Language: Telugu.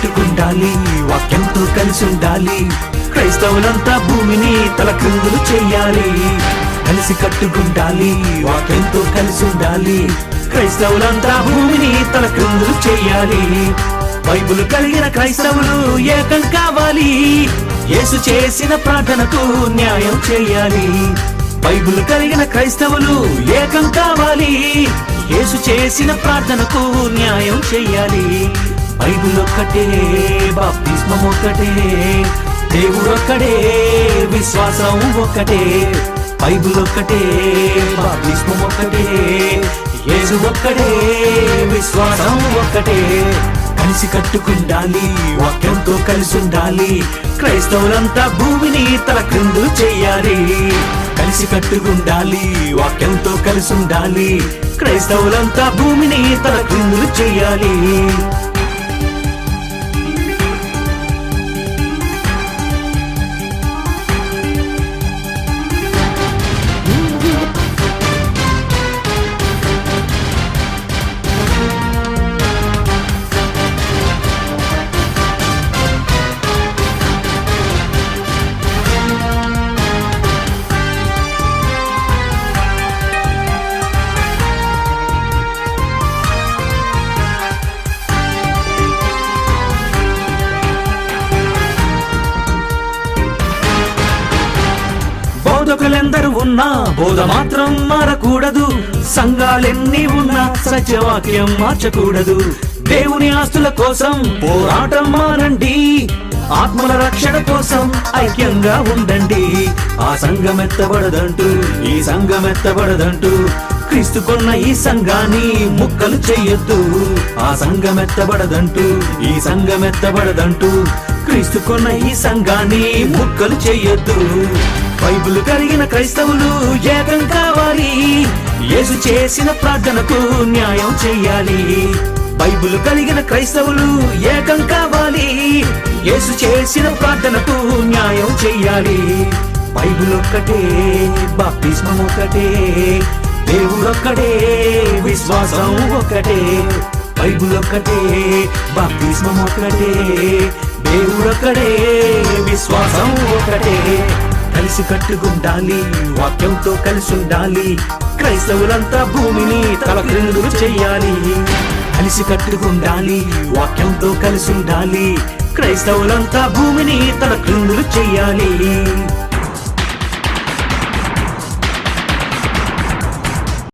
కట్టుకుండాలి, వాక్యంతో కలిసి ఉండాలి. క్రైస్తవులంతా భూమిని తలక్రిందులు చెయ్యాలి. కలిసి కట్టుకుండాలి, వాక్యంతో కలిసి ఉండాలి. క్రైస్తవులంతా భూమిని తలక్రిందులు చెయ్యాలి. బైబిల్ కలిగిన క్రైస్తవులు ఏకం కావాలి. యేసు చేసిన ప్రార్థనకు న్యాయం చేయాలి. బైబిల్ కలిగిన క్రైస్తవులు ఏకం కావాలి. యేసు చేసిన ప్రార్థనకు న్యాయం చెయ్యాలి. బైబిల్ ఒక్కటే, బాప్తిస్మం ఒక్కటే, దేవుడు ఒక్కడే, విశ్వాసం ఒక్కటే. బైబిల్ ఒక్కటే, బాప్తిస్మం ఒక్కటే, యేసు ఒక్కడే, విశ్వాసం ఒక్కటే. కలిసి కట్టుకుండాలి, వాక్యంతో కలిసి ఉండాలి. క్రైస్తవులంతా భూమిని తలక్రిందులు చెయ్యాలి. కలిసి కట్టుకుండాలి, వాక్యంతో కలిసి ఉండాలి. క్రైస్తవులంతా భూమిని తలక్రిందులు చెయ్యాలి. బోధకులెందరూ ఉన్నా బోధ మాత్రం మారకూడదు. సంఘాలెన్ని ఉన్నా సత్యవాక్యం మార్చకూడదు. దేవుని ఆస్తుల కోసం పోరాటం మానండి. ఆత్మల రక్షణ కోసం ఐక్యంగా ఉండండి. ఆ సంఘం ఎత్తబడదంటూ, ఈ సంఘం ఎత్తబడదంటూ, క్రీస్తు కొన్న ఈ సంఘాన్ని ముక్కలు చెయ్యొద్దు. ఆ సంఘం ఎత్తబడదంటూ, ఈ సంఘం ఎత్తబడదంటూ, క్రీస్తు కొన్న ఈ సంఘాన్ని ముక్కలు చెయ్యొద్దు. బైబిల్ కలిగిన క్రైస్తవులు ఏకం కావాలి. యేసు చేసిన ప్రార్థనకు న్యాయం చెయ్యాలి. బైబిల్ కలిగిన క్రైస్తవులు ఏకం కావాలి. యేసు చేసిన ప్రార్థనకు న్యాయం చెయ్యాలి. బైబిల్ ఒక్కటే, బాప్తిస్మం ఒక్కటే, దేవుడు ఒక్కడే, విశ్వాసం ఒక్కటే. బైబిల్ ఒక్కటే, బాప్తిస్మం ఒక్కటే, దేవుడు ఒక్కడే, విశ్వాసం ఒక్కటే. కలిసి కట్టుకుండాలి, వాక్యంతో కలిసి ఉండాలి. క్రైస్తవులంతా భూమిని తలక్రిందులు చెయ్యాలి. కలిసి కట్టుకుండాలి, వాక్యంతో కలిసి ఉండాలి. క్రైస్తవులంతా భూమిని తలక్రిందులు చెయ్యాలి.